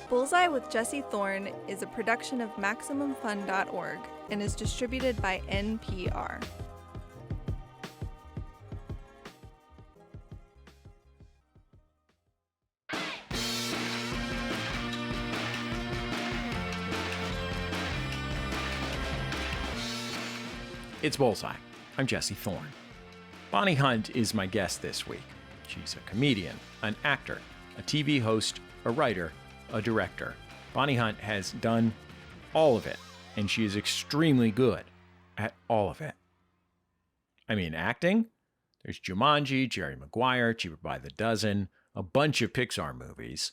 Bullseye with Jesse Thorn is a production of MaximumFun.org and is distributed by NPR. It's Bullseye. I'm Jesse Thorn. Bonnie Hunt is my guest this week. She's a comedian, an actor, a TV host, a writer, a director. Bonnie Hunt has done all of it, and she is extremely good at all of it. I mean, acting? There's Jumanji, Jerry Maguire, Cheaper by the Dozen, a bunch of Pixar movies.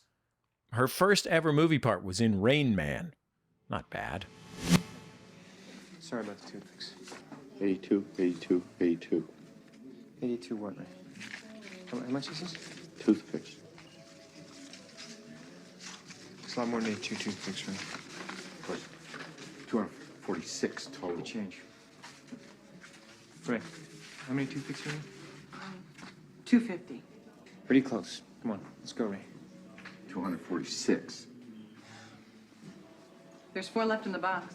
Her first ever movie part was in Rain Man. Not bad. Sorry about the toothpicks. 82, 82, 82. 82 what, Ray? How much is this? Toothpicks. It's a lot more than 82 toothpicks, Ray. Plus 246 total. Good change. Ray, how many toothpicks are you? 250. Pretty close. Come on, let's go, Ray. 246. There's 4 left in the box.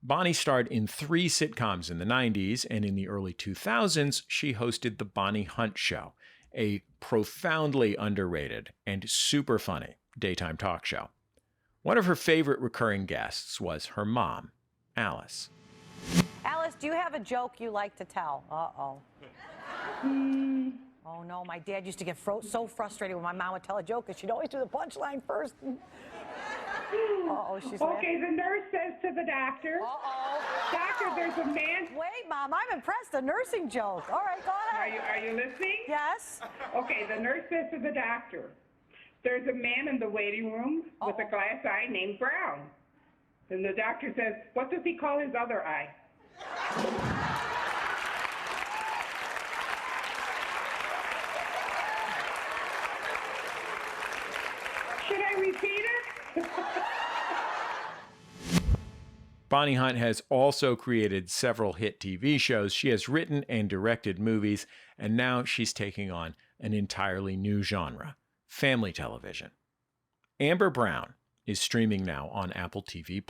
Bonnie starred in 3 sitcoms in the 90s, and in the early 2000s, she hosted The Bonnie Hunt Show, a profoundly underrated and super funny daytime talk show. One of her favorite recurring guests was her mom, Alice. Alice, do you have a joke you like to tell? Uh-oh. Oh, no, my dad used to get so frustrated when my mom would tell a joke because she'd always do the punchline first. Uh-oh, she's Okay, the nurse says to the doctor, Uh-oh. Doctor, there's a man. Wait, Mom, I'm impressed. A nursing joke. All right, go ahead. Are you listening? Yes? Okay, the nurse says to the doctor, there's a man in the waiting room with a glass eye named Brown. And the doctor says, what does he call his other eye? Should I repeat it? Bonnie Hunt has also created several hit TV shows. She has written and directed movies, and now she's taking on an entirely new genre, family television. Amber Brown is streaming now on Apple TV+.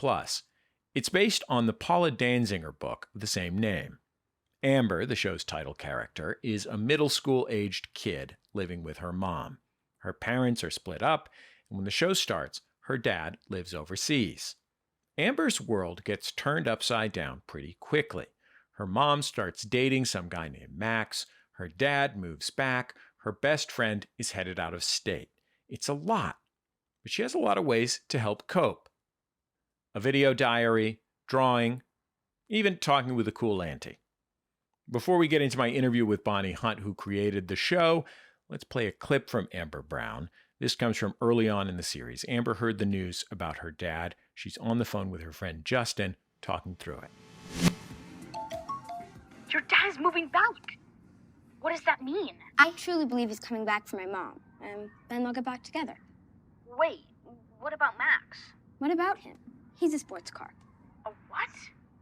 It's based on the Paula Danziger book of the same name. Amber, the show's title character, is a middle school-aged kid living with her mom. Her parents are split up, and when the show starts, her dad lives overseas. Amber's world gets turned upside down pretty quickly. Her mom starts dating some guy named Max. Her dad moves back. Her best friend is headed out of state. It's a lot, but she has a lot of ways to help cope. A video diary, drawing, even talking with a cool auntie. Before we get into my interview with Bonnie Hunt, who created the show, let's play a clip from Amber Brown. This comes from early on in the series. Amber heard the news about her dad. She's on the phone with her friend Justin, talking through it. Your dad is moving back. What does that mean? I truly believe he's coming back for my mom, and then they'll get back together. Wait, what about Max? What about him? He's a sports car. A what?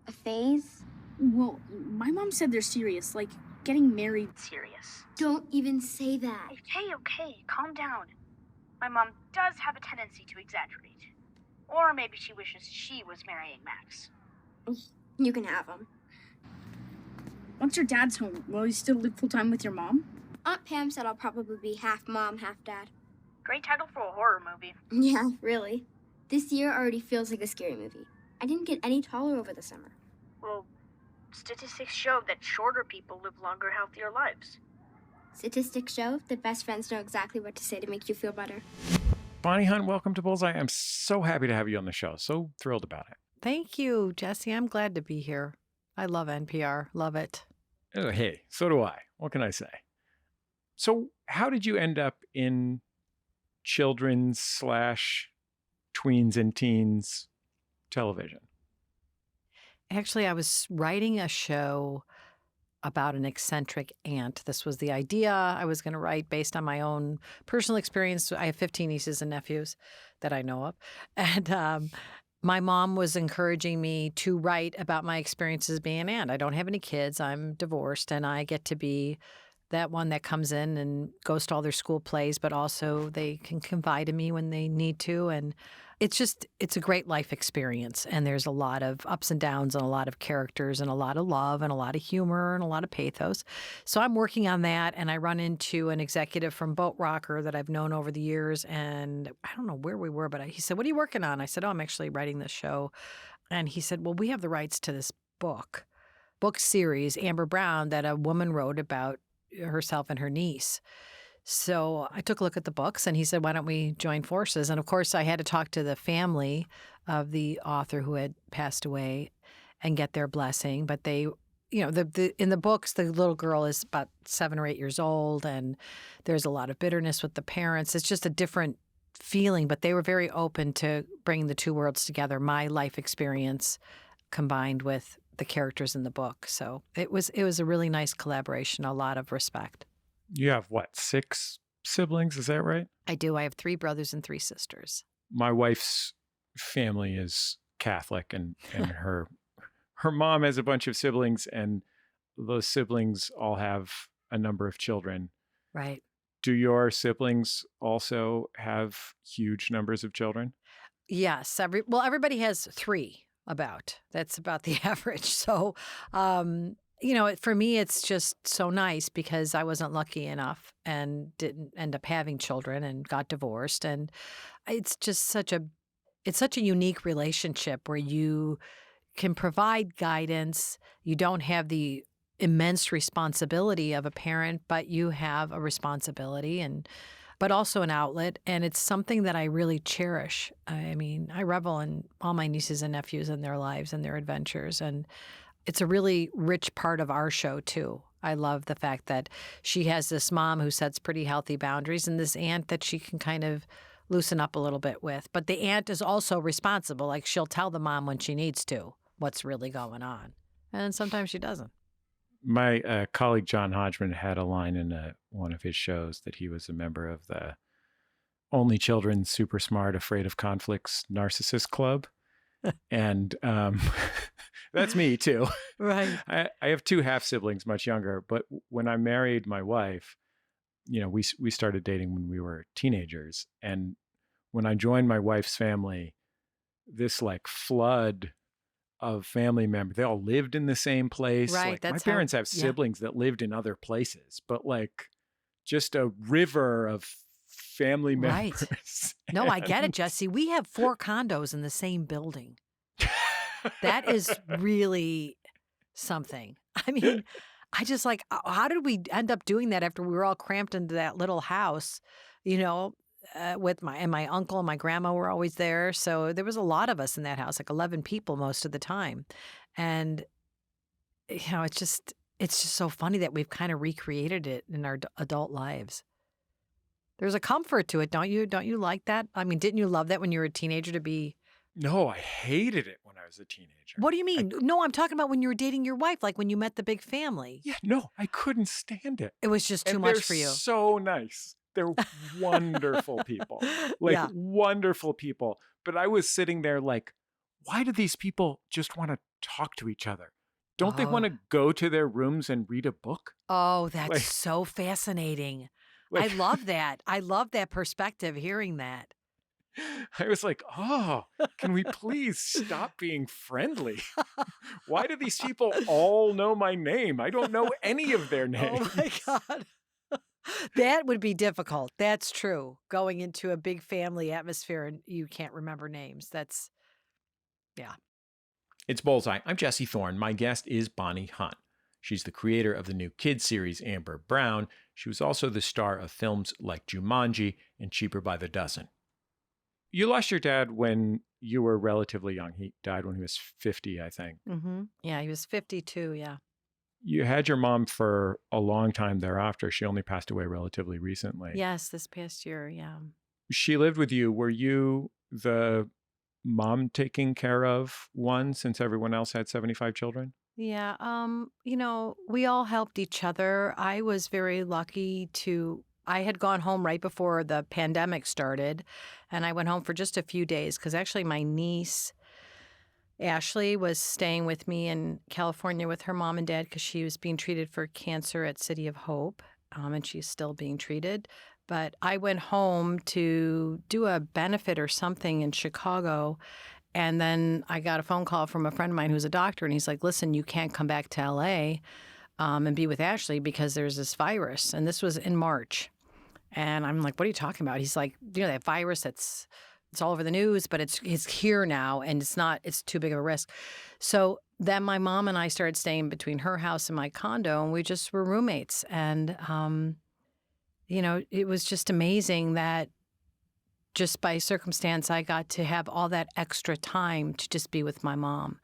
A phase? Well, my mom said they're serious, like getting married. Serious. Don't even say that. Okay, calm down. My mom does have a tendency to exaggerate. Or maybe she wishes she was marrying Max. You can have him. Once your dad's home, will you still live full-time with your mom? Aunt Pam said I'll probably be half mom, half dad. Great title for a horror movie. Yeah, really. This year already feels like a scary movie. I didn't get any taller over the summer. Well, statistics show that shorter people live longer, healthier lives. Statistics show that best friends know exactly what to say to make you feel better. Bonnie Hunt, welcome to Bullseye. I'm so happy to have you on the show. So thrilled about it. Thank you, Jesse. I'm glad to be here. I love NPR. Love it. Oh, hey, so do I. What can I say? So how did you end up in children's / tweens and teens television? Actually, I was writing a show about an eccentric aunt. This was the idea I was going to write based on my own personal experience. I have 15 nieces and nephews that I know of. And my mom was encouraging me to write about my experiences being an aunt. I don't have any kids. I'm divorced, and I get to be that one that comes in and goes to all their school plays, but also they can confide in me when they need to. And it's a great life experience. And there's a lot of ups and downs and a lot of characters and a lot of love and a lot of humor and a lot of pathos. So I'm working on that. And I run into an executive from Boat Rocker that I've known over the years. And I don't know where we were, but he said, "What are you working on?" I said, "Oh, I'm actually writing this show." And he said, "Well, we have the rights to this book series, Amber Brown, that a woman wrote about herself and her niece." So I took a look at the books and he said, "Why don't we join forces?" And of course, I had to talk to the family of the author who had passed away and get their blessing. But they, in the books, the little girl is about 7 or 8 years old and there's a lot of bitterness with the parents. It's just a different feeling, but they were very open to bringing the two worlds together, my life experience combined with the characters in the book. So it was a really nice collaboration, a lot of respect. You have what, 6 siblings? Is that right? I do. I have 3 brothers and 3 sisters. My wife's family is Catholic, and her mom has a bunch of siblings, and those siblings all have a number of children. Right. Do your siblings also have huge numbers of children? Yes. Everybody has 3 about. That's about the average. So, for me, it's just so nice because I wasn't lucky enough and didn't end up having children and got divorced. And it's just such a unique relationship where you can provide guidance. You don't have the immense responsibility of a parent, but you have a responsibility but also an outlet. And it's something that I really cherish. I mean, I revel in all my nieces and nephews and their lives and their adventures. And it's a really rich part of our show, too. I love the fact that she has this mom who sets pretty healthy boundaries and this aunt that she can kind of loosen up a little bit with. But the aunt is also responsible. Like, she'll tell the mom when she needs to what's really going on. And sometimes she doesn't. My colleague John Hodgman had a line in one of his shows that he was a member of the Only Children Super Smart Afraid of Conflicts Narcissist Club. And that's me too. Right. I have 2 half siblings, much younger. But when I married my wife, we started dating when we were teenagers. And when I joined my wife's family, this like flood of family members, they all lived in the same place. Right. Like, my parents have siblings that lived in other places, but like just a river of family members. Right. No, I get it, Jesse. We have 4 condos in the same building. That is really something. I mean, I just like, how did we end up doing that after we were all cramped into that little house, with my uncle and my grandma were always there. So there was a lot of us in that house, like 11 people most of the time. And, it's just so funny that we've kind of recreated it in our adult lives. There's a comfort to it, don't you? Don't you like that? I mean, didn't you love that when you were a teenager to be? No, I hated it when I was a teenager. What do you mean? No, I'm talking about when you were dating your wife, like when you met the big family. Yeah, no, I couldn't stand it. It was just too much for you. They're so nice. They're wonderful people. Wonderful people. But I was sitting there like, why do these people just want to talk to each other? Don't they want to go to their rooms and read a book? Oh, that's so fascinating. I love that. I love that perspective, hearing that. I was like, oh, can we please stop being friendly? Why do these people all know my name? I don't know any of their names. Oh, my God. That would be difficult. That's true. Going into a big family atmosphere and you can't remember names. Yeah. It's Bullseye. I'm Jesse Thorn. My guest is Bonnie Hunt. She's the creator of the new kids series Amber Brown. She was also the star of films like Jumanji and Cheaper by the Dozen. You lost your dad when you were relatively young. He died when he was 50, I think. Mm-hmm. Yeah, he was 52, yeah. You had your mom for a long time thereafter. She only passed away relatively recently. Yes, this past year, yeah. She lived with you. Were you the mom taking care of one since everyone else had 75 children? Yeah, we all helped each other. I was very lucky I had gone home right before the pandemic started, and I went home for just a few days because actually my niece, Ashley, was staying with me in California with her mom and dad because she was being treated for cancer at City of Hope. and she's still being treated. But I went home to do a benefit or something in Chicago, and then I got a phone call from a friend of mine who's a doctor, and he's like, listen, you can't come back to LA and be with Ashley because there's this virus. And this was in March. And I'm like, what are you talking about? He's like, that virus it's all over the news, but it's here now, and it's too big of a risk. So then my mom and I started staying between her house and my condo, and we just were roommates. And, it was just amazing that just by circumstance, I got to have all that extra time to just be with my mom.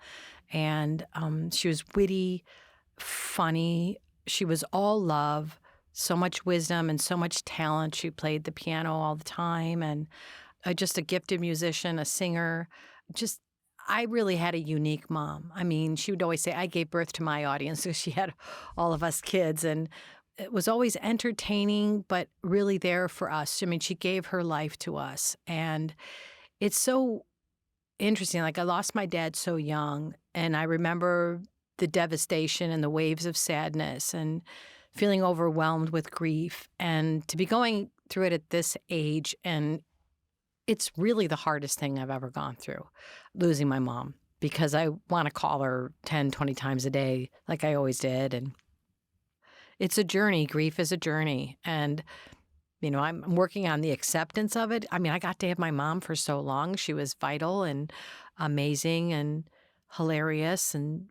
And she was witty, funny. She was all love, so much wisdom and so much talent. She played the piano all the time, and just a gifted musician, a singer. I really had a unique mom. I mean, she would always say, I gave birth to my audience. So she had all of us kids, and it was always entertaining, but really there for us. I mean, she gave her life to us. And it's so interesting. Like, I lost my dad so young, and I remember the devastation and the waves of sadness and feeling overwhelmed with grief, and to be going through it at this age. And it's really the hardest thing I've ever gone through, losing my mom, because I want to call her 10, 20 times a day like I always did. And it's a journey. Grief is a journey. And, I'm working on the acceptance of it. I mean, I got to have my mom for so long. She was vital and amazing and hilarious and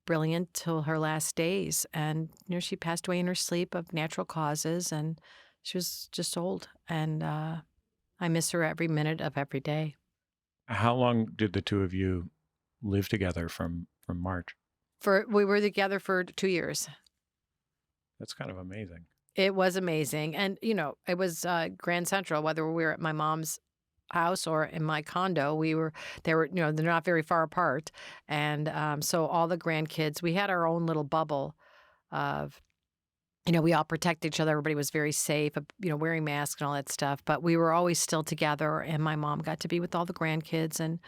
brilliant till her last days. And, she passed away in her sleep of natural causes, and she was just old. And I miss her every minute of every day. How long did the two of you live together from March? We were together for 2 years. That's kind of amazing. It was amazing. And, it was Grand Central, whether we were at my mom's house or in my condo. They're not very far apart. And so all the grandkids, we had our own little bubble of, we all protected each other. Everybody was very safe, wearing masks and all that stuff. But we were always still together. And my mom got to be with all the grandkids and,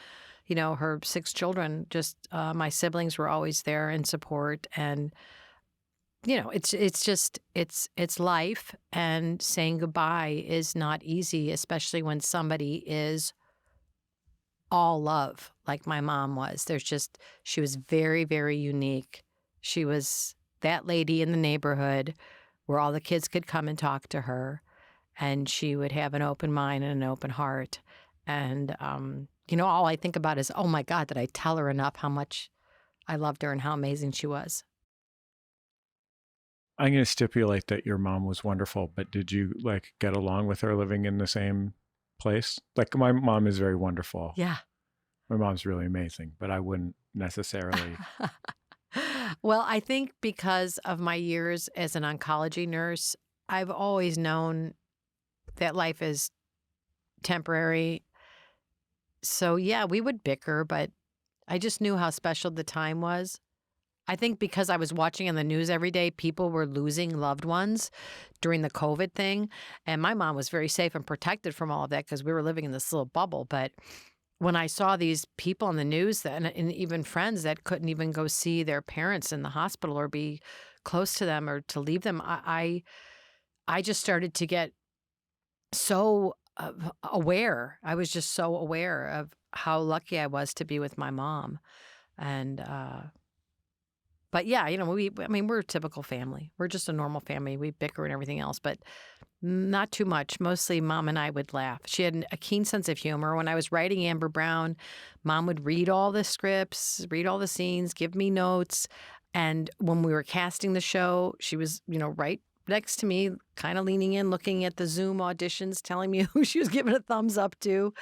her 6 children. Just my siblings were always there in support. And, it's life. And saying goodbye is not easy, especially when somebody is all love, like my mom was. She was very, very unique. She was that lady in the neighborhood where all the kids could come and talk to her, and she would have an open mind and an open heart. And, all I think about is, oh my God, did I tell her enough how much I loved her and how amazing she was? I'm going to stipulate that your mom was wonderful, but did you get along with her living in the same place? My mom is very wonderful. Yeah. My mom's really amazing, but I wouldn't necessarily. Well, I think because of my years as an oncology nurse, I've always known that life is temporary. So, yeah, we would bicker, but I just knew how special the time was. I think because I was watching on the news every day, people were losing loved ones during the COVID thing. And my mom was very safe and protected from all of that because we were living in this little bubble. But when I saw these people on the news and even friends that couldn't even go see their parents in the hospital or be close to them or to leave them, I just started to get so aware. I was just so aware of how lucky I was to be with my mom. And, but yeah, we're a typical family. We're just a normal family. We bicker and everything else, but not too much. Mostly Mom and I would laugh. She had a keen sense of humor. When I was writing Amber Brown, Mom would read all the scripts, read all the scenes, give me notes. And when we were casting the show, she was, right next to me, kind of leaning in, looking at the Zoom auditions, telling me who she was giving a thumbs up to.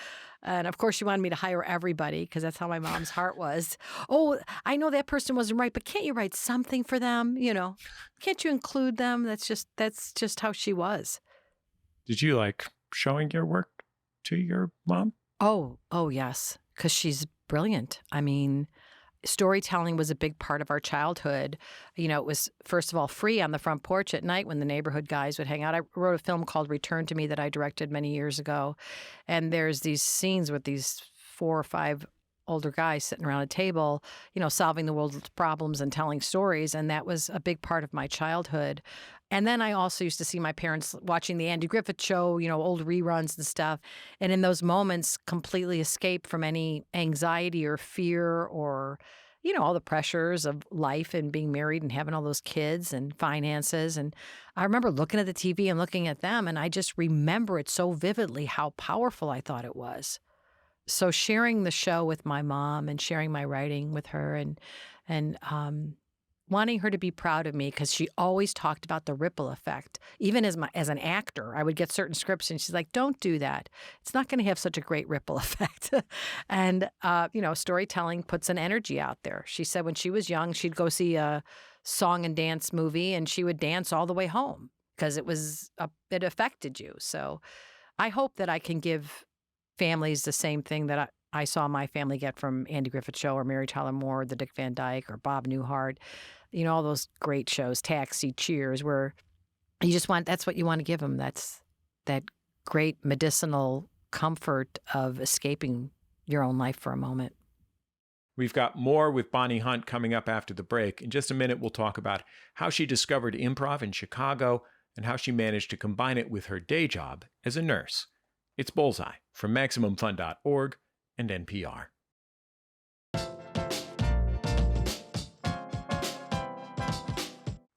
And of course, she wanted me to hire everybody because that's how my mom's heart was. Oh, I know that person wasn't right, but can't you write something for them? Can't you include them? That's just how she was. Did you like showing your work to your mom? Oh, yes, because she's brilliant. I mean, storytelling was a big part of our childhood. It was, first of all, free on the front porch at night when the neighborhood guys would hang out. I wrote a film called Return to Me that I directed many years ago. And there's these scenes with these 4 or 5 older guys sitting around a table, solving the world's problems and telling stories. And that was a big part of my childhood. And then I also used to see my parents watching the Andy Griffith Show, old reruns and stuff. And in those moments, completely escape from any anxiety or fear or, all the pressures of life and being married and having all those kids and finances. And I remember looking at the TV and looking at them, and I just remember it so vividly how powerful I thought it was. So sharing the show with my mom and sharing my writing with her and wanting her to be proud of me, because she always talked about the ripple effect. Even as an actor, I would get certain scripts and she's like, don't do that. It's not going to have such a great ripple effect. And, storytelling puts an energy out there. She said when she was young, she'd go see a song and dance movie and she would dance all the way home because it affected you. So I hope that I can give families the same thing that I saw my family get from Andy Griffith Show or Mary Tyler Moore, the Dick Van Dyke, or Bob Newhart, all those great shows, Taxi, Cheers, where that's what you want to give them. That's that great medicinal comfort of escaping your own life for a moment. We've got more with Bonnie Hunt coming up after the break. In just a minute, we'll talk about how she discovered improv in Chicago and how she managed to combine it with her day job as a nurse. It's Bullseye from MaximumFun.org and NPR.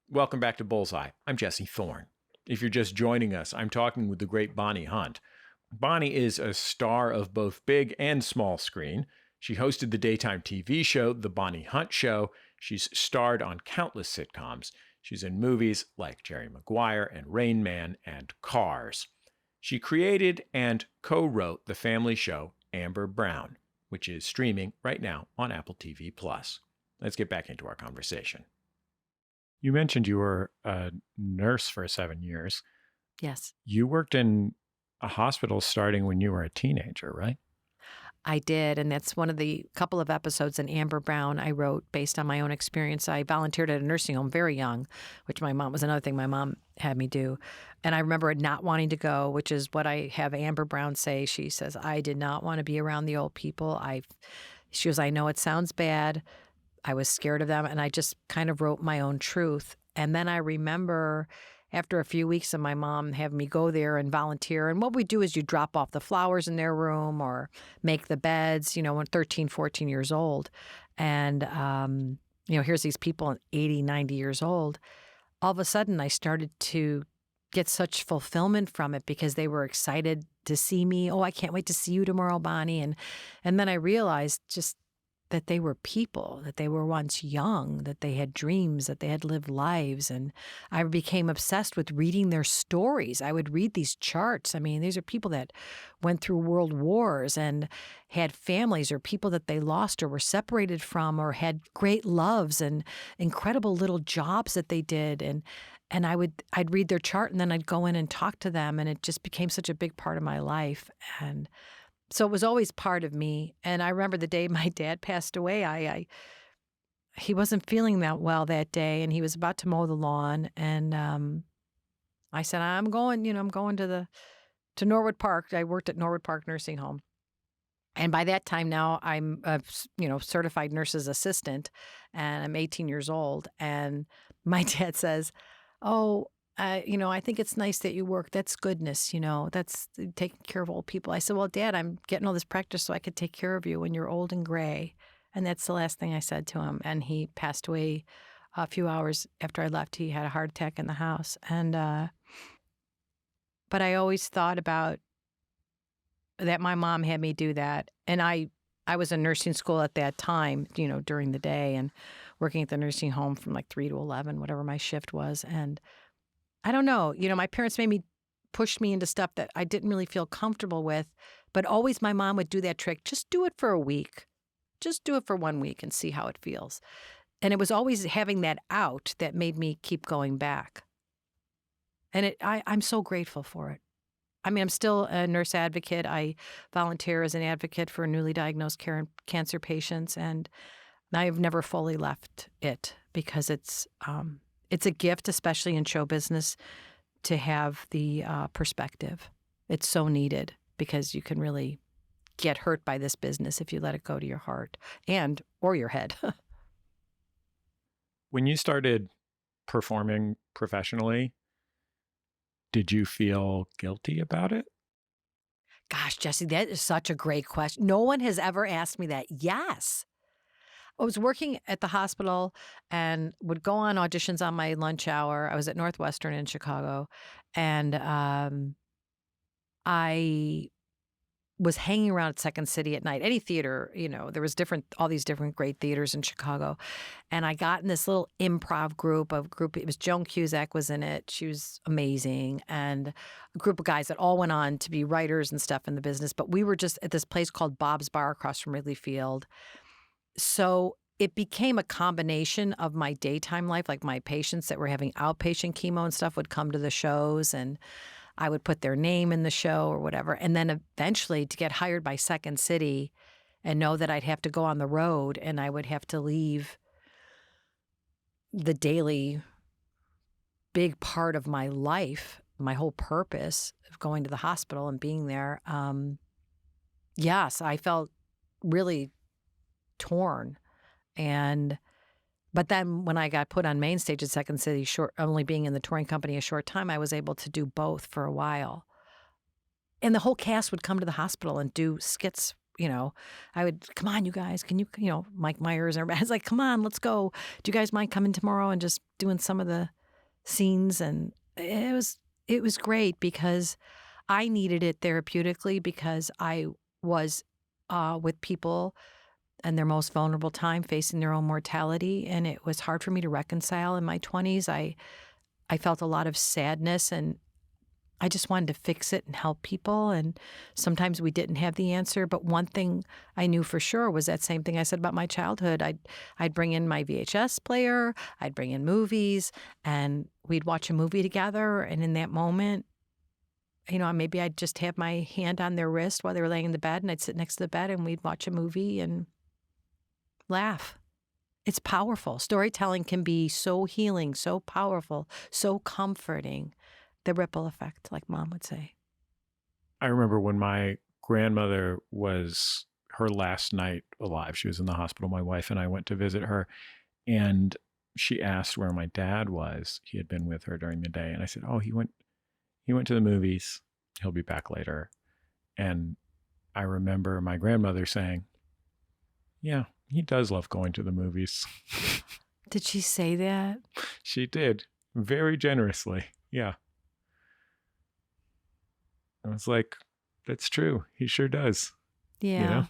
Welcome back to Bullseye. I'm Jesse Thorn. If you're just joining us, I'm talking with the great Bonnie Hunt. Bonnie is a star of both big and small screen. She hosted the daytime TV show, The Bonnie Hunt Show. She's starred on countless sitcoms. She's in movies like Jerry Maguire and Rain Man and Cars. She created and co-wrote the family show Amber Brown, which is streaming right now on Apple TV+. Let's get back into our conversation. You mentioned you were a nurse for 7 years. Yes. You worked in a hospital starting when you were a teenager, right? I did, and that's one of the couple of episodes in Amber Brown I wrote based on my own experience. I volunteered at a nursing home very young, which was another thing my mom had me do. And I remember not wanting to go, which is what I have Amber Brown say. She says, I did not want to be around the old people. She goes, I know it sounds bad. I was scared of them, and I just kind of wrote my own truth. And then I remember after a few weeks of my mom having me go there and volunteer, and what we do is you drop off the flowers in their room or make the beds, when 13, 14 years old. And, here's these people 80, 90 years old. All of a sudden, I started to get such fulfillment from it because they were excited to see me. Oh, I can't wait to see you tomorrow, Bonnie. And then I realized just that they were people, that they were once young, that they had dreams, that they had lived lives. And I became obsessed with reading their stories. I would read these charts. I mean, these are people that went through world wars and had families, or people that they lost or were separated from, or had great loves and incredible little jobs that they did. And I'd read their chart, and then I'd go in and talk to them, and it just became such a big part of my life. And so it was always part of me. And I remember the day my dad passed away, he wasn't feeling that well that day, and he was about to mow the lawn. And I said, I'm going to Norwood Park. I worked at Norwood Park Nursing Home. And by that time now, I'm a certified nurse's assistant, and I'm 18 years old. And my dad says, oh, I think it's nice that you work. That's goodness, that's taking care of old people. I said, well, Dad, I'm getting all this practice so I could take care of you when you're old and gray. And that's the last thing I said to him. And he passed away a few hours after I left. He had a heart attack in the house. And, but I always thought about that my mom had me do that. And I was in nursing school at that time, during the day, and working at the nursing home from like 3 to 11, whatever my shift was. And I don't know, my parents pushed me into stuff that I didn't really feel comfortable with, but always my mom would do that trick. Just do it for a week. Just do it for 1 week and see how it feels. And it was always having that out that made me keep going back. And I'm so grateful for it. I mean, I'm still a nurse advocate. I volunteer as an advocate for newly diagnosed cancer patients, and I've never fully left it because it's a gift, especially in show business, to have the perspective. It's so needed because you can really get hurt by this business if you let it go to your heart or your head. When you started performing professionally, Did you feel guilty about it? Gosh, Jesse, that is such a great question. No one has ever asked me that. Yes. I was working at the hospital and would go on auditions on my lunch hour. I was at Northwestern in Chicago, and I was hanging around at Second City at night. Any theater, there was all these different great theaters in Chicago, and I got in this little improv group. It was Joan Cusack was in it. She was amazing, and a group of guys that all went on to be writers and stuff in the business. But we were just at this place called Bob's Bar across from Wrigley Field. So it became a combination of my daytime life, like my patients that were having outpatient chemo and stuff would come to the shows, and I would put their name in the show or whatever. And then eventually to get hired by Second City and know that I'd have to go on the road and I would have to leave the daily big part of my life, my whole purpose of going to the hospital and being there. Yes, I felt really torn. But then when I got put on main stage at Second City, only being in the touring company a short time, I was able to do both for a while. And the whole cast would come to the hospital and do skits. I would, come on, you guys, can you, Mike Myers and everybody. I was like, come on, let's go. Do you guys mind coming tomorrow and just doing some of the scenes? And it was great because I needed it therapeutically because I was with people and their most vulnerable time facing their own mortality. And it was hard for me to reconcile in my 20s. I felt a lot of sadness and I just wanted to fix it and help people. And sometimes we didn't have the answer. But one thing I knew for sure was that same thing I said about my childhood. I'd bring in my VHS player, I'd bring in movies, and we'd watch a movie together. And in that moment, maybe I'd just have my hand on their wrist while they were laying in the bed, and I'd sit next to the bed and we'd watch a movie and laugh. It's powerful. Storytelling can be so healing, so powerful, so comforting. The ripple effect, like Mom would say. I remember when my grandmother was her last night alive. She was in the hospital. My wife and I went to visit her, and she asked where my dad was. He had been with her during the day, and I said, "Oh, he went to the movies. He'll be back later." And I remember my grandmother saying, "Yeah, he does love going to the movies." Did she say that? She did, very generously. Yeah. I was like, that's true. He sure does. Yeah.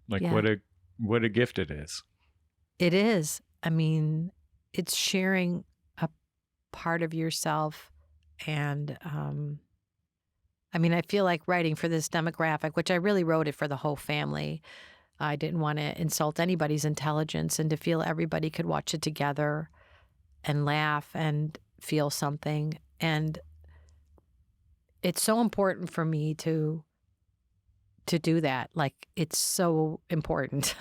What a gift it is. It is. I mean, it's sharing a part of yourself. And I feel like writing for this demographic, which I really wrote it for the whole family. I didn't want to insult anybody's intelligence, and to feel everybody could watch it together and laugh and feel something. And it's so important for me to do that. Like, it's so important.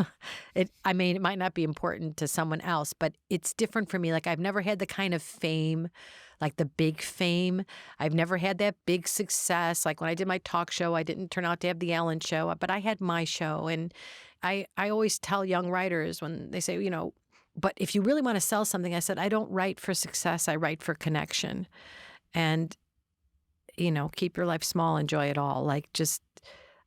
It might not be important to someone else, but it's different for me. Like, I've never had the kind of fame, like the big fame. I've never had that big success. Like when I did my talk show, I didn't turn out to have the Ellen show, but I had my show. And I always tell young writers when they say, but if you really want to sell something, I said, I don't write for success. I write for connection. And keep your life small, enjoy it all. Like, just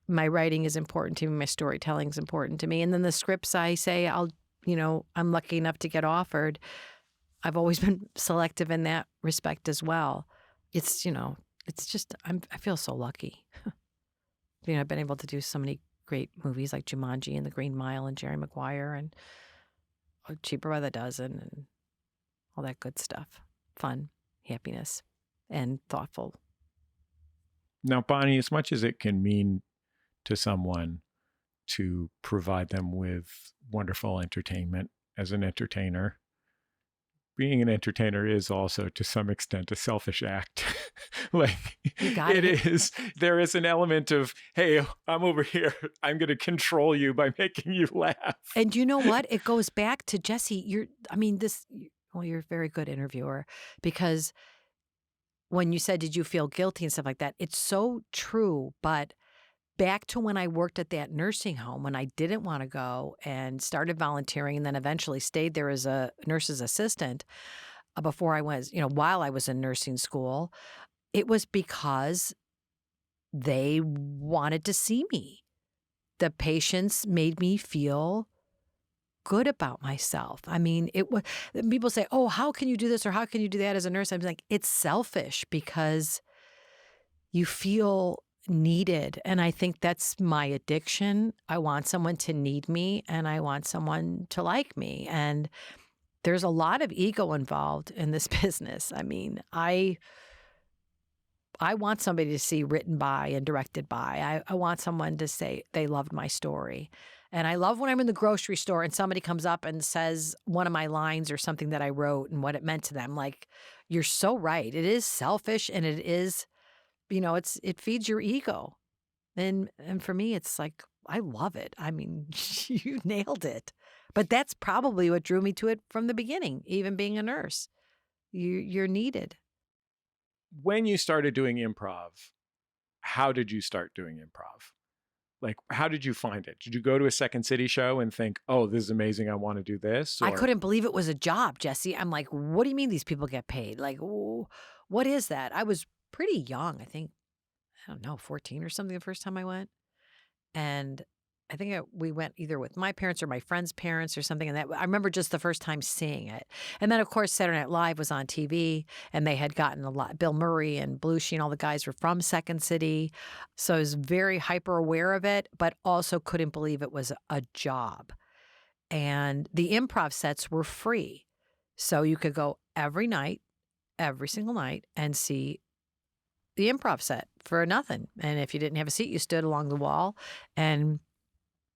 my writing is important to me. My storytelling is important to me. And then the scripts I say I'm lucky enough to get offered. I've always been selective in that respect as well. It's, it's just, I feel so lucky. I've been able to do so many great movies like Jumanji and The Green Mile and Jerry Maguire and Cheaper by the Dozen and all that good stuff. Fun, happiness, and thoughtful. Now, Bonnie, as much as it can mean to someone to provide them with wonderful entertainment as an entertainer, being an entertainer is also to some extent a selfish act. Like, it is. There is an element of, hey, I'm over here. I'm going to control you by making you laugh. And you know what? It goes back to Jesse. You're a very good interviewer, because when you said, did you feel guilty and stuff like that? It's so true. But back to when I worked at that nursing home, when I didn't want to go and started volunteering and then eventually stayed there as a nurse's assistant, before I was, while I was in nursing school, it was because they wanted to see me. The patients made me feel good about myself. I mean, people say, oh, how can you do this or how can you do that as a nurse? I'm like, it's selfish because you feel needed. And I think that's my addiction. I want someone to need me and I want someone to like me. And there's a lot of ego involved in this business. I mean, I want somebody to see written by and directed by. I want someone to say they loved my story. And I love when I'm in the grocery store and somebody comes up and says one of my lines or something that I wrote and what it meant to them. Like, you're so right. It is selfish and it is, it feeds your ego. And for me, it's like, I love it. I mean, you nailed it. But that's probably what drew me to it from the beginning, even being a nurse. You're needed. When you started doing improv, how did you start doing improv? Like, how did you find it? Did you go to a Second City show and think, oh, this is amazing, I want to do this? Or... I couldn't believe it was a job, Jesse. I'm like, what do you mean these people get paid? Like, what is that? I was pretty young. I think, 14 or something the first time I went. And I think we went either with my parents or my friend's parents or something. And I remember just the first time seeing it. And then, of course, Saturday Night Live was on TV and they had gotten a lot. Bill Murray and Belushi and all the guys were from Second City. So I was very hyper aware of it, but also couldn't believe it was a job. And the improv sets were free. So you could go every night, every single night, and see the improv set for nothing. And if you didn't have a seat, you stood along the wall and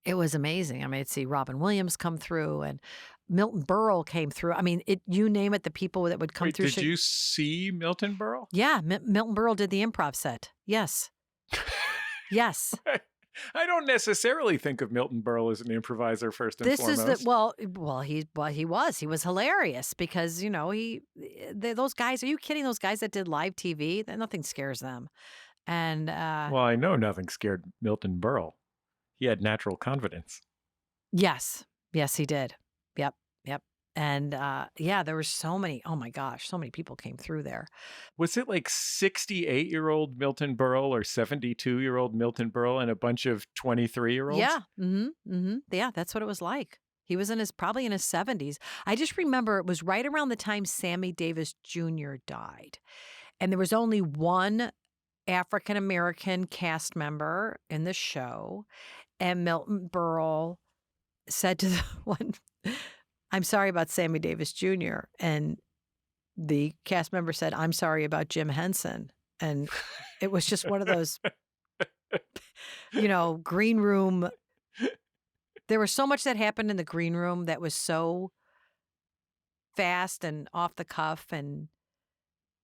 it was amazing. I mean, I'd see Robin Williams come through and Milton Berle came through. I mean, you name it, the people that would come through. Did you see Milton Berle? Yeah, Milton Berle did the improv set. Yes. Yes. I don't necessarily think of Milton Berle as an improviser first and foremost. He was hilarious because, those guys, are you kidding? Those guys that did live TV, nothing scares them. And well, I know nothing scared Milton Berle. He had natural confidence. Yes, he did. Yep. And there were so many, oh my gosh, so many people came through there. Was it like 68-year-old Milton Berle or 72-year-old Milton Berle and a bunch of 23-year-olds? Yeah. Yeah, that's what it was like. He was probably in his 70s. I just remember it was right around the time Sammy Davis Jr. died. And there was only one African-American cast member in the show. And Milton Berle said to the one, I'm sorry about Sammy Davis Jr. And the cast member said, I'm sorry about Jim Henson. And it was just one of those, green room. There was so much that happened in the green room that was so fast and off the cuff. And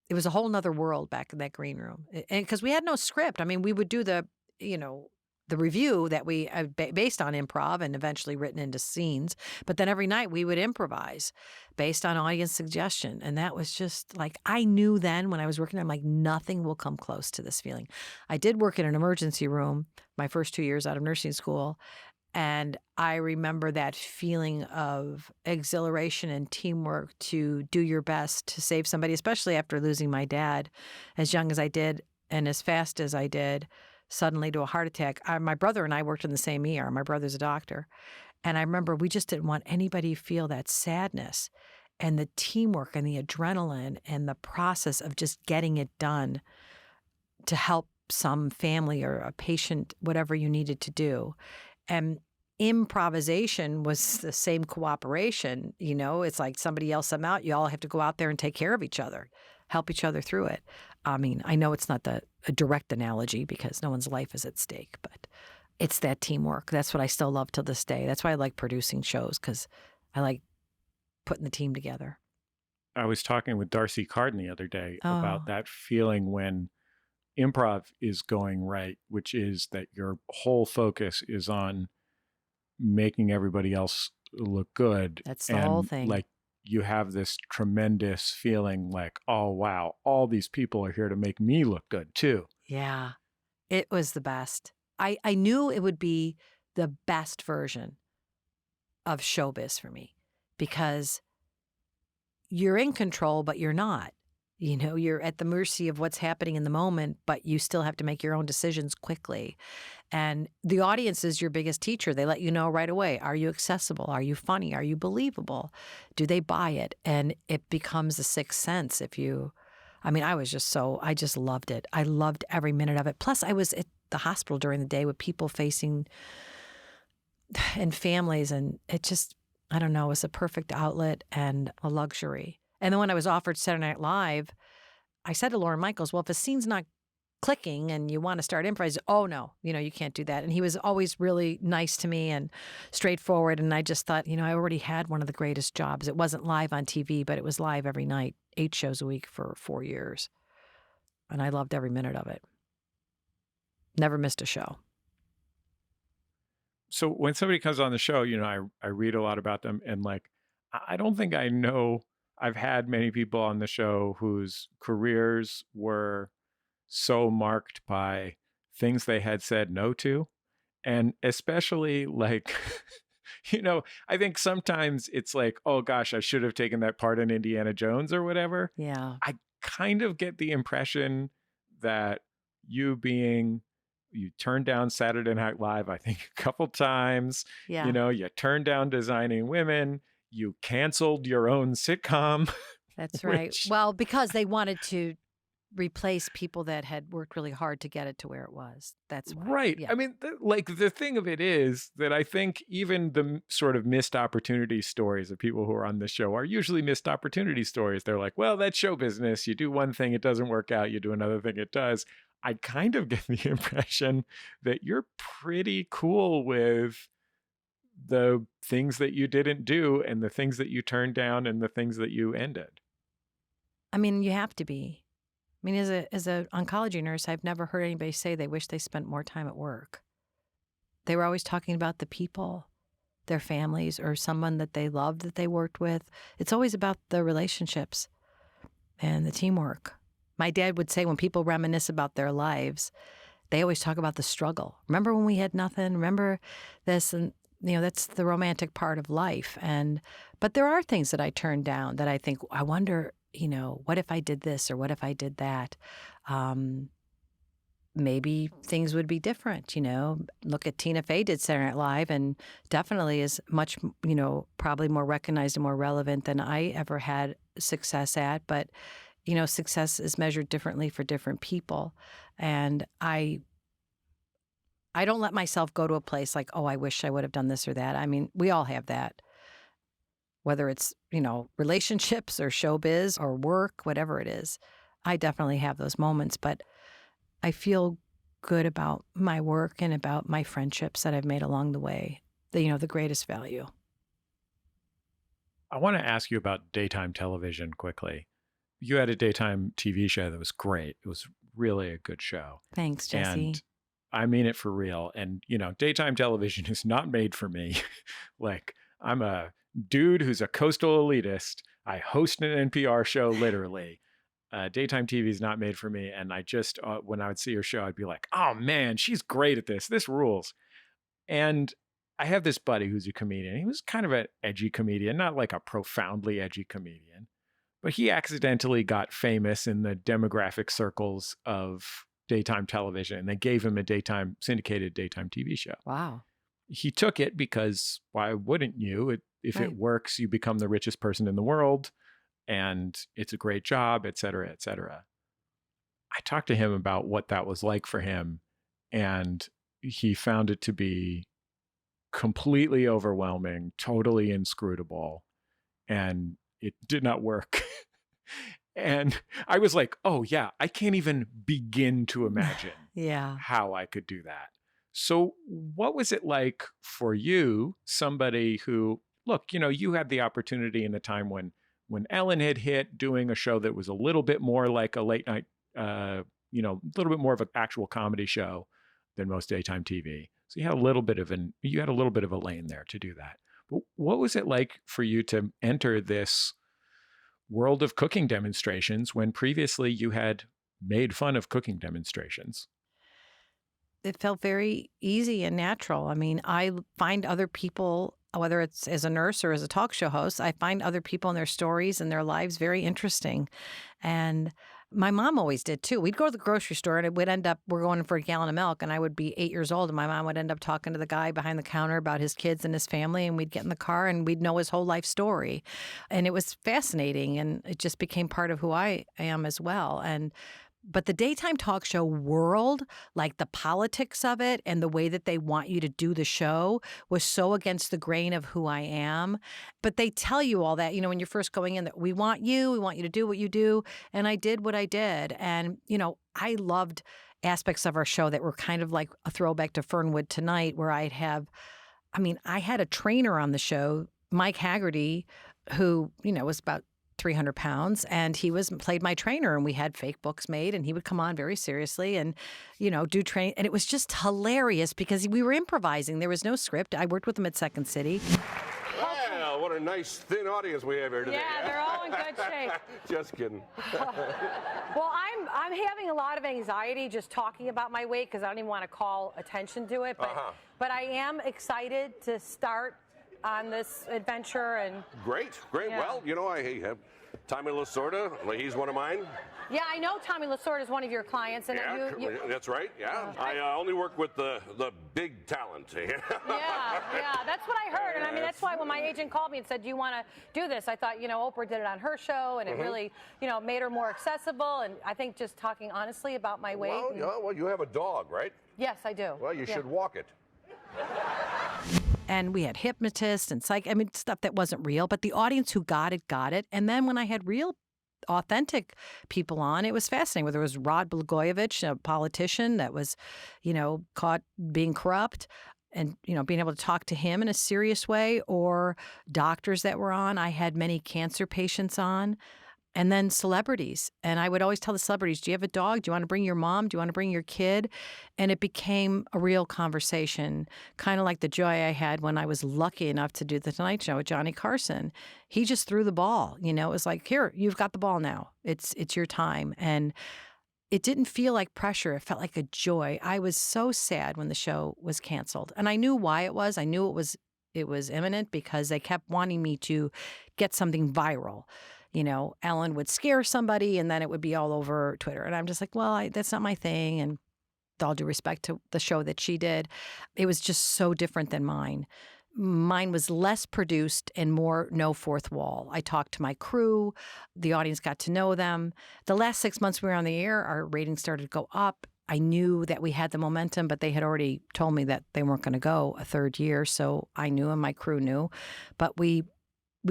it was a whole nother world back in that green room. And because we had no script. I mean, we would do the review that we based on improv and eventually written into scenes. But then every night we would improvise based on audience suggestion. And that was just like, I knew then when I was working, I'm like, nothing will come close to this feeling. I did work in an emergency room my first 2 years out of nursing school. And I remember that feeling of exhilaration and teamwork to do your best to save somebody, especially after losing my dad as young as I did and as fast as I did. Suddenly to a heart attack. My brother and I worked in the same ER. My brother's a doctor. And I remember we just didn't want anybody to feel that sadness and the teamwork and the adrenaline and the process of just getting it done to help some family or a patient, whatever you needed to do. And improvisation was the same cooperation. It's like somebody yells something out. You all have to go out there and take care of each other, help each other through it. I mean, I know it's not a direct analogy because no one's life is at stake, but it's that teamwork. That's what I still love to this day. That's why I like producing shows because I like putting the team together. I was talking with Darcy Carden the other day about that feeling when improv is going right, which is that your whole focus is on making everybody else look good. That's the whole thing. Like, you have this tremendous feeling like, oh, wow, all these people are here to make me look good too. Yeah, it was the best. I knew it would be the best version of showbiz for me because you're in control, but you're not. You know, you're at the mercy of what's happening in the moment, but you still have to make your own decisions quickly. And the audience is your biggest teacher. They let you know right away. Are you accessible? Are you funny? Are you believable? Do they buy it? And it becomes a sixth sense I just loved it. I loved every minute of it. Plus, I was at the hospital during the day with people facing and families, and it just, I don't know, it was a perfect outlet and a luxury. And then when I was offered Saturday Night Live, I said to Lauren Michaels, well, if a scene's not clicking and you want to start improvising, oh, no, you can't do that. And he was always really nice to me and straightforward. And I just thought, I already had one of the greatest jobs. It wasn't live on TV, but it was live every night, 8 shows a week for 4 years. And I loved every minute of it. Never missed a show. So when somebody comes on the show, I read a lot about them, and I don't think I know. I've had many people on the show whose careers were so marked by things they had said no to. And especially I think sometimes it's like, oh gosh, I should have taken that part in Indiana Jones or whatever. Yeah. I kind of get the impression that you turned down Saturday Night Live, I think a couple times. Yeah. You turned down Designing Women. You canceled your own sitcom. That's right. Well, because they wanted to replace people that had worked really hard to get it to where it was. That's why. Right. Yeah. I mean, the thing of it is that I think even the sort of missed opportunity stories of people who are on this show are usually missed opportunity stories. They're like, well, that's show business. You do one thing, it doesn't work out. You do another thing, it does. I kind of get the impression that you're pretty cool with the things that you didn't do and the things that you turned down and the things that you ended. I mean, you have to be. I mean, as a oncology nurse, I've never heard anybody say they wish they spent more time at work. They were always talking about the people, their families, or someone that they loved that they worked with. It's always about the relationships and the teamwork. My dad would say when people reminisce about their lives, they always talk about the struggle. Remember when we had nothing? Remember this? And that's the romantic part of life. But there are things that I turned down that I think, I wonder, what if I did this or what if I did that? Maybe things would be different, Look at Tina Fey did Saturday Night Live and definitely is much, probably more recognized and more relevant than I ever had success at. But, success is measured differently for different people. And I don't let myself go to a place like, oh, I wish I would have done this or that. I mean, we all have that, whether it's, relationships or showbiz or work, whatever it is. I definitely have those moments, but I feel good about my work and about my friendships that I've made along the way, the greatest value. I want to ask you about daytime television quickly. You had a daytime TV show that was great. It was really a good show. Thanks, Jesse. And I mean it for real. And, daytime television is not made for me. I'm a dude who's a coastal elitist. I host an NPR show, literally. Daytime TV is not made for me. And I just, when I would see her show, I'd be like, oh man, she's great at this. This rules. And I have this buddy who's a comedian. He was kind of an edgy comedian, not like a profoundly edgy comedian, but he accidentally got famous in the demographic circles of daytime television. And they gave him a syndicated daytime TV show. Wow. He took it because why wouldn't you? If Right. it works, you become the richest person in the world and it's a great job, et cetera, et cetera. I talked to him about what that was like for him, and he found it to be completely overwhelming, totally inscrutable, and it did not work. And I was like, oh yeah, I can't even begin to imagine Yeah. how I could do that. So what was it like for you, somebody who, look, you had the opportunity in the time when Ellen had hit, doing a show that was a little bit more like a late night, a little bit more of an actual comedy show than most daytime TV. So you had a little bit of a lane there to do that. But what was it like for you to enter this world of cooking demonstrations when previously you had made fun of cooking demonstrations? It felt very easy and natural. I mean, I find other people whether it's as a nurse or as a talk show host, I find other people and their stories and their lives very interesting. And my mom always did too. We'd go to the grocery store and we're going for a gallon of milk, and I would be 8 years old, and my mom would end up talking to the guy behind the counter about his kids and his family, and we'd get in the car and we'd know his whole life story. And it was fascinating, and it just became part of who I am as well. But the daytime talk show world, like the politics of it and the way that they want you to do the show, was so against the grain of who I am. But they tell you all that, when you're first going in, that we want you to do what you do. And I did what I did. And, I loved aspects of our show that were kind of like a throwback to Fernwood Tonight, where I had a trainer on the show, Mike Haggerty, who, was about 300 pounds, and he played my trainer, and we had fake books made, and he would come on very seriously and, do training. And it was just hilarious because we were improvising. There was no script. I worked with him at Second City. Wow, what a nice thin audience we have here today. Yeah, they're all in good shape. Just kidding. Well, I'm having a lot of anxiety just talking about my weight because I don't even want to call attention to it. But I am excited to start on this adventure. And Great. Yeah. Well, I have Tommy Lasorda. He's one of mine. Yeah, I know Tommy Lasorda is one of your clients. And yeah, that's right. Yeah, I only work with the big talent. yeah, that's what I heard. And that's why when my agent called me and said, do you want to do this? I thought, Oprah did it on her show, and it really, made her more accessible. And I think just talking honestly about my weight. Well, you have a dog, right? Yes, I do. Well, you should walk it. And we had hypnotists and stuff that wasn't real, but the audience who got it. And then when I had real, authentic people on, it was fascinating. Whether it was Rod Blagojevich, a politician that was, caught being corrupt, and, being able to talk to him in a serious way, or doctors that were on. I had many cancer patients on. And then celebrities. And I would always tell the celebrities, do you have a dog? Do you want to bring your mom? Do you want to bring your kid? And it became a real conversation, kind of like the joy I had when I was lucky enough to do The Tonight Show with Johnny Carson. He just threw the ball. It was like, here, you've got the ball now. It's your time. And it didn't feel like pressure. It felt like a joy. I was so sad when the show was canceled. And I knew why it was. I knew it was imminent because they kept wanting me to get something viral. Ellen would scare somebody and then it would be all over Twitter. And I'm just like, well, that's not my thing. And with all due respect to the show that she did, it was just so different than mine. Mine was less produced and more no fourth wall. I talked to my crew. The audience got to know them. The last 6 months we were on the air, our ratings started to go up. I knew that we had the momentum, but they had already told me that they weren't going to go a third year. So I knew and my crew knew. But we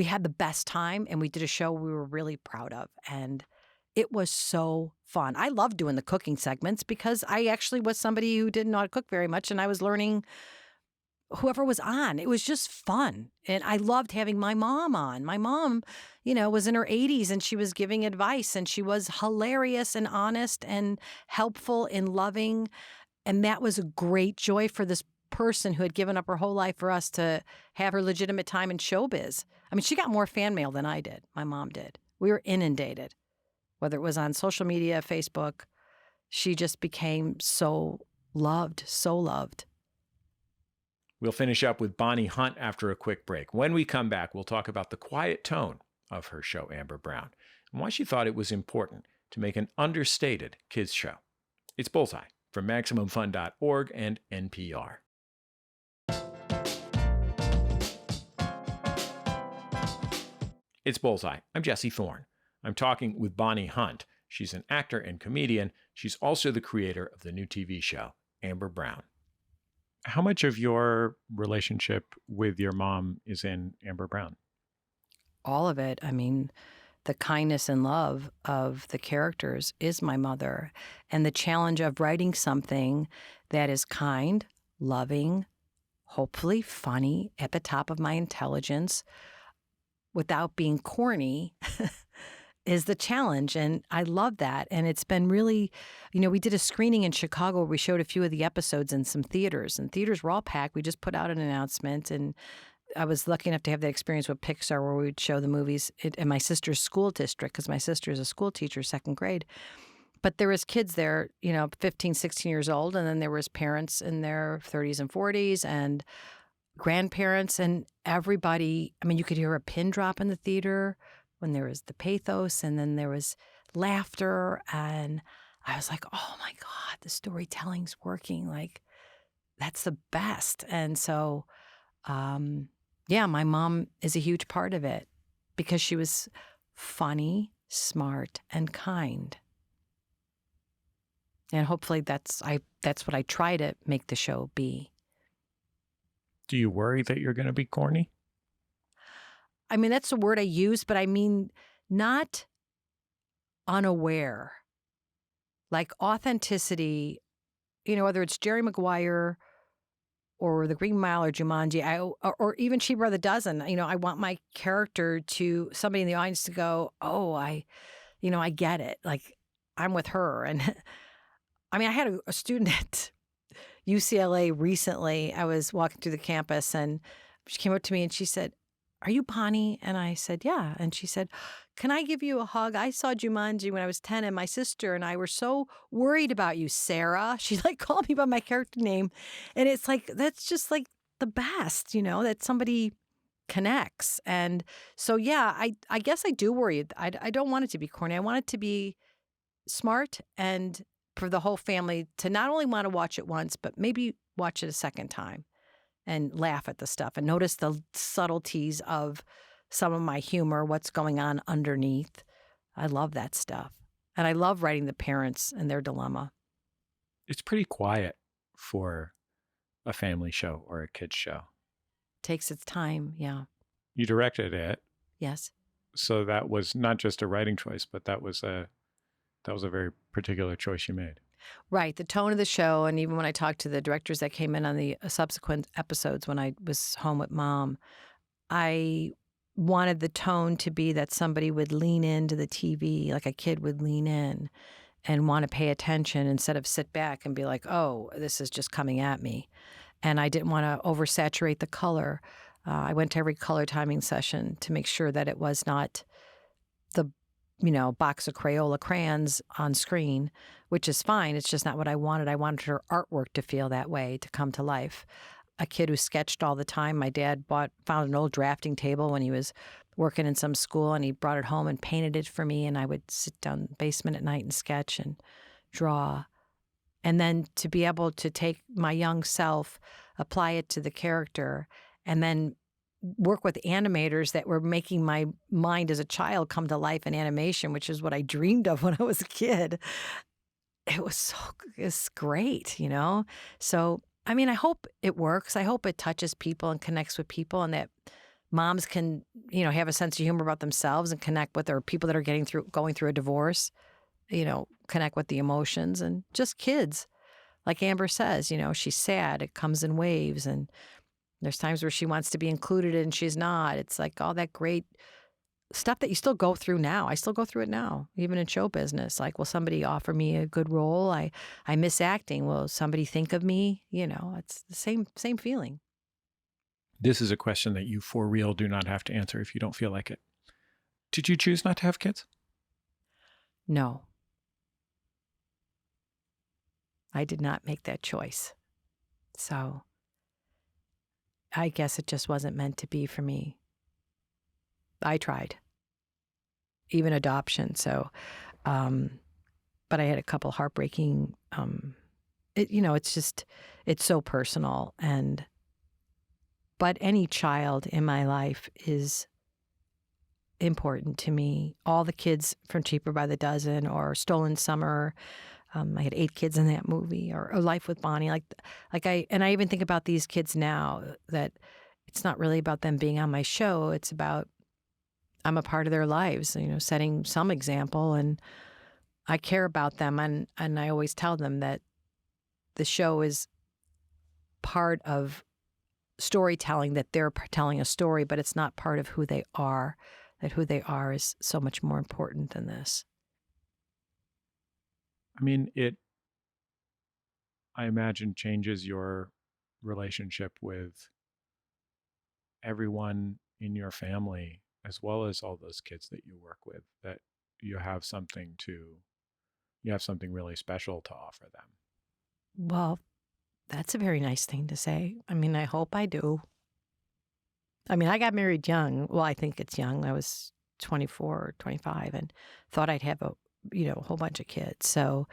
had the best time, and we did a show we were really proud of, and it was so fun. I loved doing the cooking segments because I actually was somebody who didn't know how to cook very much, and I was learning whoever was on. It was just fun, and I loved having my mom on. My mom, was in her 80s, and she was giving advice, and she was hilarious and honest and helpful and loving, and that was a great joy for this person who had given up her whole life for us to have her legitimate time in showbiz. She got more fan mail than I did. My mom did. We were inundated, whether it was on social media, Facebook. She just became so loved, so loved. We'll finish up with Bonnie Hunt after a quick break. When we come back, we'll talk about the quiet tone of her show, Amber Brown, and why she thought it was important to make an understated kids show. It's Bullseye from MaximumFun.org and NPR. It's Bullseye. I'm Jesse Thorn. I'm talking with Bonnie Hunt. She's an actor and comedian. She's also the creator of the new TV show, Amber Brown. How much of your relationship with your mom is in Amber Brown? All of it. The kindness and love of the characters is my mother. And the challenge of writing something that is kind, loving, hopefully funny, at the top of my intelligence, without being corny, is the challenge. And I love that. And it's been really, we did a screening in Chicago where we showed a few of the episodes in some theaters, and theaters were all packed. We just put out an announcement, and I was lucky enough to have that experience with Pixar where we would show the movies in my sister's school district, because my sister is a school teacher, second grade. But there was kids there, 15, 16 years old, and then there was parents in their 30s and 40s, and grandparents and everybody. I mean, you could hear a pin drop in the theater when there was the pathos and then there was laughter. And I was like, oh my God, the storytelling's working. Like, that's the best. And so, yeah, my mom is a huge part of it because she was funny, smart, and kind. And hopefully that's what I try to make the show be. Do you worry that you're going to be corny? I mean, that's the word I use, but I mean not unaware. Like authenticity, whether it's Jerry Maguire or The Green Mile or Jumanji, or even She Brother Dozen, I want my character to somebody in the audience to go, oh, I get it. Like I'm with her. And I mean, I had a student at UCLA recently. I was walking through the campus and she came up to me and she said, are you Bonnie? And I said, yeah. And she said, can I give you a hug? I saw Jumanji when I was 10 and my sister and I were so worried about you, Sarah. She like called me by my character name. And it's like, that's just like the best, that somebody connects. And so, yeah, I guess I do worry. I don't want it to be corny. I want it to be smart and for the whole family to not only want to watch it once, but maybe watch it a second time and laugh at the stuff and notice the subtleties of some of my humor, what's going on underneath. I love that stuff. And I love writing the parents and their dilemma. It's pretty quiet for a family show or a kid's show. Takes its time, yeah. You directed it. Yes. So that was not just a writing choice, but that was a very particular choice you made. Right. The tone of the show. And even when I talked to the directors that came in on the subsequent episodes when I was home with Mom, I wanted the tone to be that somebody would lean into the TV, like a kid would lean in and want to pay attention instead of sit back and be like, oh, this is just coming at me. And I didn't want to oversaturate the color. I went to every color timing session to make sure that it was not the box of Crayola crayons on screen, which is fine. It's just not what I wanted. I wanted her artwork to feel that way, to come to life. A kid who sketched all the time. My dad found an old drafting table when he was working in some school, and he brought it home and painted it for me. And I would sit down in the basement at night and sketch and draw. And then to be able to take my young self, apply it to the character, and then work with animators that were making my mind as a child come to life in animation, which is what I dreamed of when I was a kid. It's great, So, I mean, I hope it works. I hope it touches people and connects with people and that moms can, have a sense of humor about themselves and connect with their people that are going through a divorce, connect with the emotions and just kids. Like Amber says, she's sad. It comes in waves and there's times where she wants to be included and she's not. It's like all that great stuff that you still go through now. I still go through it now, even in show business. Like, will somebody offer me a good role? I miss acting. Will somebody think of me? It's the same feeling. This is a question that you for real do not have to answer if you don't feel like it. Did you choose not to have kids? No. I did not make that choice. So I guess it just wasn't meant to be for me. I tried, even adoption. So, but I had a couple heartbreaking, it's so personal. But any child in my life is important to me. All the kids from Cheaper by the Dozen or Stolen Summer. I had 8 kids in that movie, or A Life with Bonnie. I even think about these kids now that it's not really about them being on my show. It's about I'm a part of their lives, setting some example, and I care about them. And I always tell them that the show is part of storytelling, that they're telling a story, but it's not part of who they are, that who they are is so much more important than this. I mean, I imagine, changes your relationship with everyone in your family, as well as all those kids that you work with, that you have something really special to offer them. Well, that's a very nice thing to say. I mean, I hope I do. I mean, I got married young. Well, I think it's young. I was 24 or 25 and thought I'd have a whole bunch of kids. So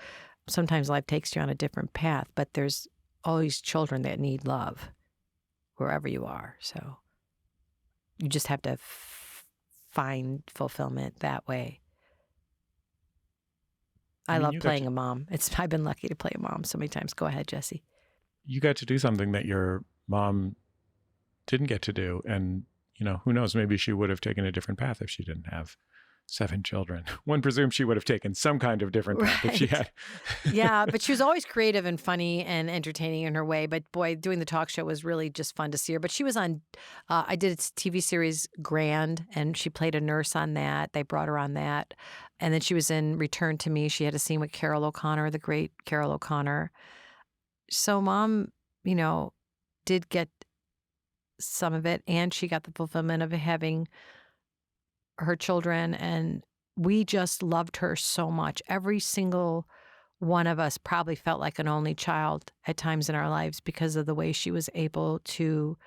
sometimes life takes you on a different path, but there's always children that need love wherever you are. So you just have to find fulfillment that way. I love playing a mom. I've been lucky to play a mom so many times. Go ahead, Jesse. You got to do something that your mom didn't get to do. And, who knows, maybe she would have taken a different path if she didn't have 7 children. One presumes she would have taken some kind of different path if she had. Yeah, but she was always creative and funny and entertaining in her way. But boy, doing the talk show was really just fun to see her. But she was on, I did a TV series, Grand, and she played a nurse on that. They brought her on that. And then she was in Return to Me. She had a scene with Carol O'Connor, the great Carol O'Connor. So Mom, did get some of it, and she got the fulfillment of having her children, and we just loved her so much. Every single one of us probably felt like an only child at times in our lives because of the way she was able to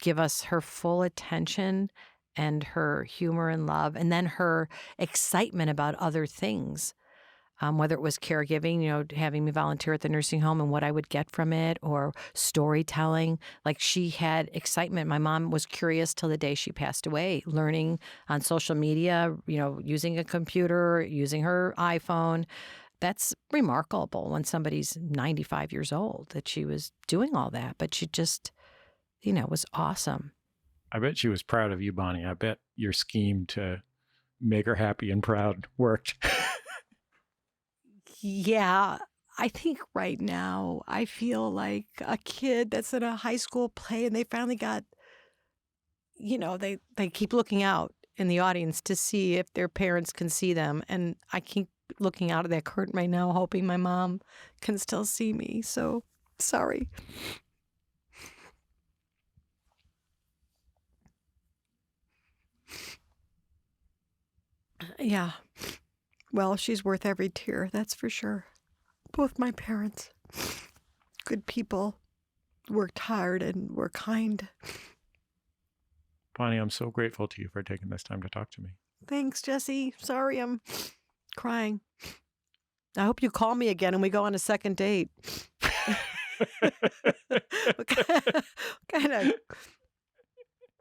give us her full attention and her humor and love, and then her excitement about other things. Whether it was caregiving, having me volunteer at the nursing home and what I would get from it, or storytelling. Like, she had excitement. My mom was curious till the day she passed away, learning on social media, using a computer, using her iPhone. That's remarkable when somebody's 95 years old that she was doing all that. But she just, was awesome. I bet she was proud of you, Bonnie. I bet your scheme to make her happy and proud worked. Yeah, I think right now I feel like a kid that's in a high school play and they finally got, they keep looking out in the audience to see if their parents can see them. And I keep looking out of that curtain right now, hoping my mom can still see me. So sorry. Yeah. Well, she's worth every tear, that's for sure. Both my parents, good people, worked hard and were kind. Bonnie, I'm so grateful to you for taking this time to talk to me. Thanks, Jesse. Sorry I'm crying. I hope you call me again and we go on a second date. Kind of.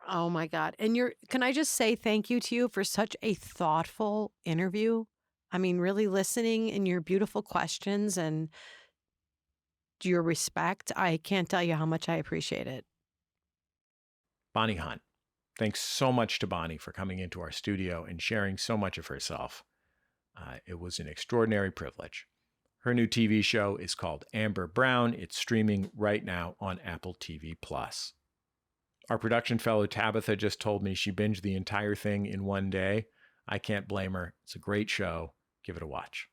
Oh, my God. And can I just say thank you to you for such a thoughtful interview? I mean, really listening and your beautiful questions and your respect. I can't tell you how much I appreciate it. Bonnie Hunt. Thanks so much to Bonnie for coming into our studio and sharing so much of herself. It was an extraordinary privilege. Her new TV show is called Amber Brown. It's streaming right now on Apple TV+. Our production fellow Tabitha just told me she binged the entire thing in one day. I can't blame her. It's a great show. Give it a watch.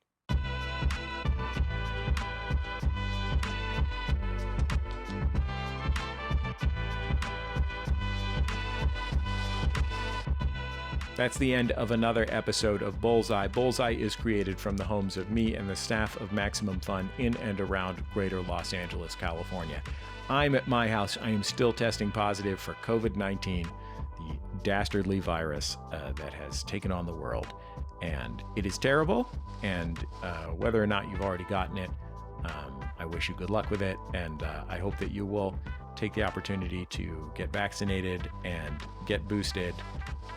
That's the end of another episode of Bullseye. Bullseye is created from the homes of me and the staff of Maximum Fun in and around Greater Los Angeles, California. I'm at my house. I am still testing positive for COVID-19, the dastardly virus that has taken on the world. And it is terrible. And whether or not you've already gotten it, I wish you good luck with it. And I hope that you will take the opportunity to get vaccinated and get boosted.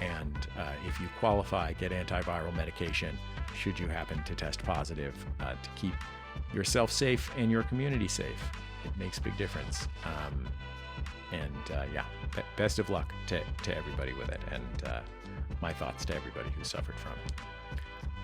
And if you qualify, get antiviral medication should you happen to test positive to keep yourself safe and your community safe. It makes a big difference. Best of luck to everybody with it. And my thoughts to everybody who suffered from it.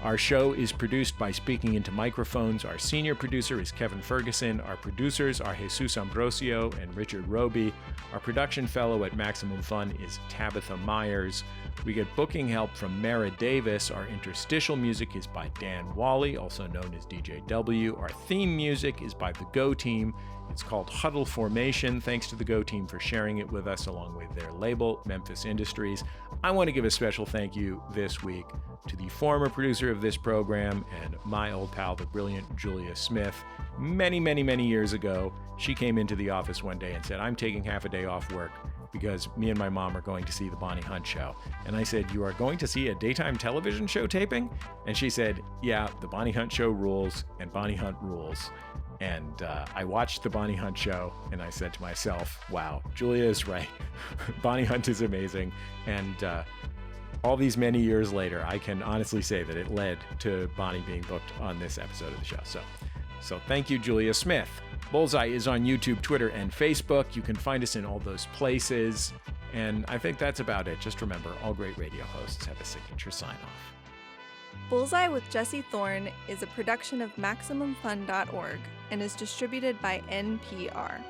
Our show is produced by Speaking Into Microphones. Our senior producer is Kevin Ferguson. Our producers are Jesus Ambrosio and Richard Roby. Our production fellow at Maximum Fun is Tabitha Myers. We get booking help from Mara Davis. Our interstitial music is by Dan Wally, also known as DJW. Our theme music is by the Go Team. It's called Huddle Formation. Thanks to the Go Team for sharing it with us along with their label, Memphis Industries. I want to give a special thank you this week to the former producer of this program and my old pal, the brilliant Julia Smith. Many, many, many years ago, she came into the office one day and said, I'm taking half a day off work because me and my mom are going to see the Bonnie Hunt show. And I said, "You are going to see a daytime television show taping?" And she said, "Yeah, the Bonnie Hunt show rules, and Bonnie Hunt rules." And I watched the Bonnie Hunt show, and I said to myself, wow, Julia is right. Bonnie Hunt is amazing. And all these many years later, I can honestly say that it led to Bonnie being booked on this episode of the show. So thank you, Julia Smith. Bullseye is on YouTube, Twitter, and Facebook. You can find us in all those places. And I think that's about it. Just remember, all great radio hosts have a signature sign-off. Bullseye with Jesse Thorn is a production of MaximumFun.org and is distributed by NPR.